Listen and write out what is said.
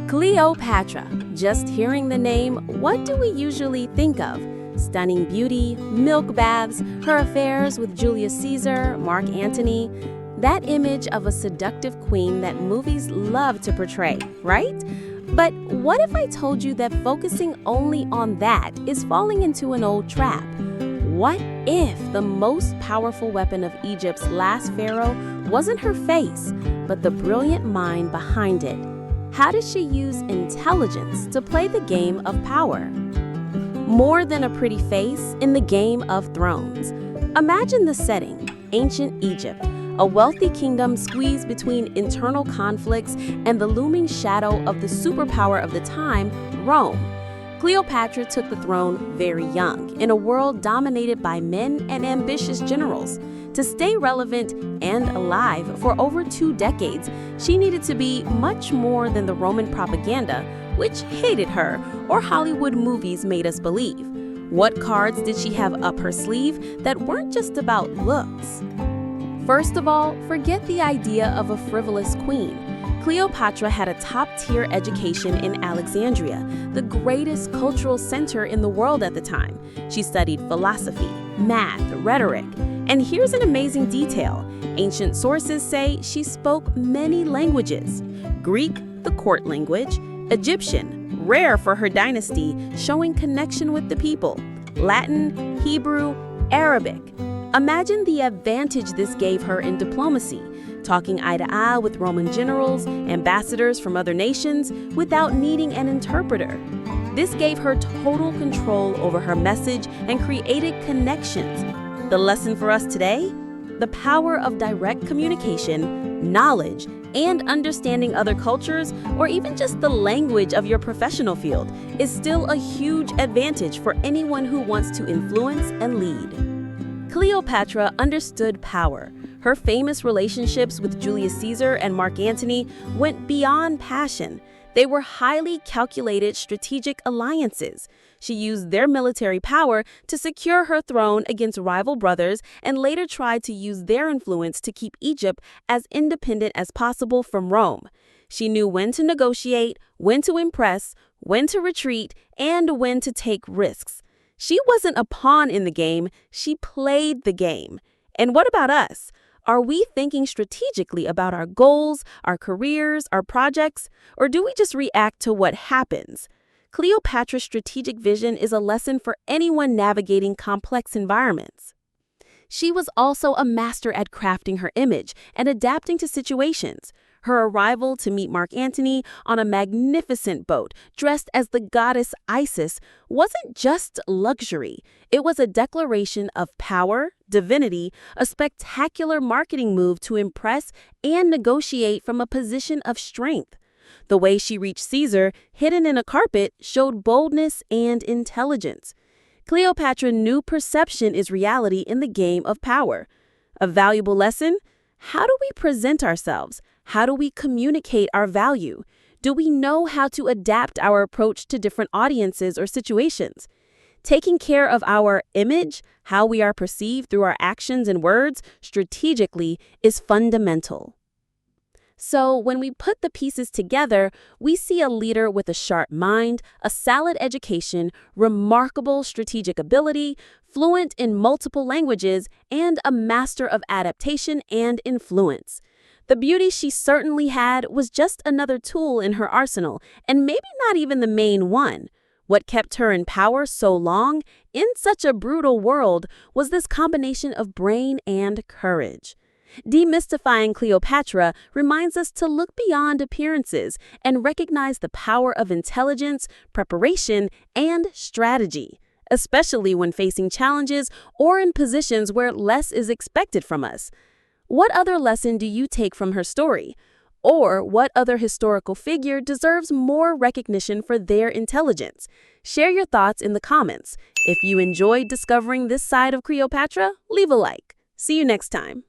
Cleopatra. Just hearing the name, what do we usually think of? Stunning beauty, milk baths, her affairs with Julius Caesar, Mark Antony. That image of a seductive queen that movies love to portray, right? But what if I told you that focusing only on that is falling into an old trap? What if the most powerful weapon of Egypt's last pharaoh wasn't her face, but the brilliant mind behind it? How did she use intelligence to play the game of power? More than a pretty face in the Game of Thrones. Imagine the setting, ancient Egypt, a wealthy kingdom squeezed between internal conflicts and the looming shadow of the superpower of the time, Rome. Cleopatra took the throne very young, in a world dominated by men and ambitious generals. To stay relevant and alive for over 2 decades, she needed to be much more than the Roman propaganda, which hated her, or Hollywood movies made us believe. What cards did she have up her sleeve that weren't just about looks? First of all, forget the idea of a frivolous queen. Cleopatra had a top-tier education in Alexandria, the greatest cultural center in the world at the time. She studied philosophy, math, rhetoric. And here's an amazing detail. Ancient sources say she spoke many languages. Greek, the court language. Egyptian, rare for her dynasty, showing connection with the people. Latin, Hebrew, Arabic. Imagine the advantage this gave her in diplomacy, talking eye to eye with Roman generals, ambassadors from other nations, without needing an interpreter. This gave her total control over her message and created connections. The lesson for us today? The power of direct communication, knowledge, and understanding other cultures, or even just the language of your professional field, is still a huge advantage for anyone who wants to influence and lead. Cleopatra understood power. Her famous relationships with Julius Caesar and Mark Antony went beyond passion. They were highly calculated strategic alliances. She used their military power to secure her throne against rival brothers and later tried to use their influence to keep Egypt as independent as possible from Rome. She knew when to negotiate, when to impress, when to retreat, and when to take risks. She wasn't a pawn in the game, she played the game. And what about us? Are we thinking strategically about our goals, our careers, our projects, or do we just react to what happens? Cleopatra's strategic vision is a lesson for anyone navigating complex environments. She was also a master at crafting her image and adapting to situations. Her arrival to meet Mark Antony on a magnificent boat dressed as the goddess Isis wasn't just luxury. It was a declaration of power, divinity, a spectacular marketing move to impress and negotiate from a position of strength. The way she reached Caesar, hidden in a carpet, showed boldness and intelligence. Cleopatra knew perception is reality in the game of power. A valuable lesson? How do we present ourselves? How do we communicate our value? Do we know how to adapt our approach to different audiences or situations? Taking care of our image, how we are perceived through our actions and words, strategically is fundamental. So when we put the pieces together, we see a leader with a sharp mind, a solid education, remarkable strategic ability, fluent in multiple languages, and a master of adaptation and influence. The beauty she certainly had was just another tool in her arsenal, and maybe not even the main one. What kept her in power so long, in such a brutal world, was this combination of brain and courage. Demystifying Cleopatra reminds us to look beyond appearances and recognize the power of intelligence, preparation, and strategy, especially when facing challenges or in positions where less is expected from us. What other lesson do you take from her story? Or what other historical figure deserves more recognition for their intelligence? Share your thoughts in the comments. If you enjoyed discovering this side of Cleopatra, leave a like. See you next time.